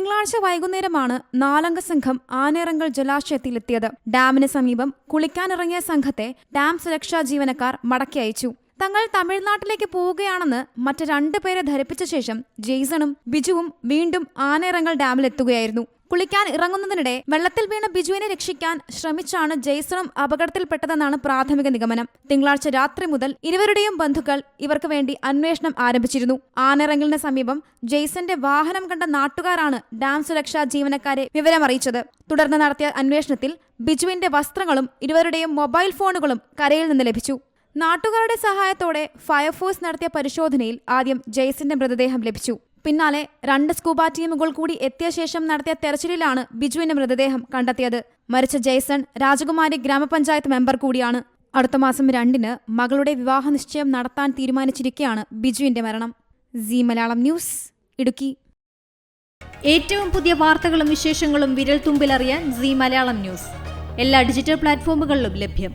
തിങ്കളാഴ്ച വൈകുന്നേരമാണ് നാലംഗ സംഘം ആനയിറങ്കൽ ജലാശയത്തിലെത്തിയത്. ഡാമിന് സമീപം കുളിക്കാനിറങ്ങിയ സംഘത്തെ ഡാം സുരക്ഷാ ജീവനക്കാർ മടക്കി അയച്ചു. തങ്ങൾ തമിഴ്നാട്ടിലേക്ക് പോവുകയാണെന്ന് മറ്റ് 2 പേരെ ധരിപ്പിച്ച ശേഷം ജെയ്സണും ബിജുവും വീണ്ടും ആനയിറങ്കൽ ഡാമിലെത്തുകയായിരുന്നു. കുളിക്കാൻ ഇറങ്ങുന്നതിനിടെ വെള്ളത്തിൽ വീണ ബിജുവിനെ രക്ഷിക്കാൻ ശ്രമിച്ചാണ് ജെയ്സണും അപകടത്തിൽപ്പെട്ടതെന്നാണ് പ്രാഥമിക നിഗമനം. തിങ്കളാഴ്ച രാത്രി മുതൽ ഇരുവരുടെയും ബന്ധുക്കൾ ഇവർക്ക് വേണ്ടി അന്വേഷണം ആരംഭിച്ചിരുന്നു. ആനയിറങ്കലിന് സമീപം ജെയ്സന്റെ വാഹനം കണ്ട നാട്ടുകാരാണ് ഡാം സുരക്ഷാ ജീവനക്കാരെ വിവരമറിയിച്ചത്. തുടർന്ന് നടത്തിയ അന്വേഷണത്തിൽ ബിജുവിന്റെ വസ്ത്രങ്ങളും ഇരുവരുടെയും മൊബൈൽ ഫോണുകളും കരയിൽ നിന്ന് ലഭിച്ചു. നാട്ടുകാരുടെ സഹായത്തോടെ ഫയർഫോഴ്സ് നടത്തിയ പരിശോധനയിൽ ആദ്യം ജെയ്സന്റെ മൃതദേഹം ലഭിച്ചു. പിന്നാലെ 2 സ്കൂബ ടീമുകൾ കൂടി എത്തിയ ശേഷം നടത്തിയ തെരച്ചിലിലാണ് ബിജുവിന്റെ മൃതദേഹം കണ്ടെത്തിയത്. മരിച്ച ജെയ്സൺ രാജകുമാരി ഗ്രാമപഞ്ചായത്ത് മെമ്പർ കൂടിയാണ്. അടുത്ത മാസം 2-ന് മകളുടെ വിവാഹ നിശ്ചയം നടത്താൻ തീരുമാനിച്ചിരിക്കെയാണ് ബിജുവിന്റെ മരണം. സീ മലയാളം ന്യൂസ്, ഇടുക്കി. ഏറ്റവും പുതിയ വാർത്തകളും വിശേഷങ്ങളും വിരൽ തുമ്പിലറിയാൻ സീ മലയാളം ന്യൂസ് എല്ലാ ഡിജിറ്റൽ പ്ലാറ്റ്ഫോമുകളിലും ലഭ്യം.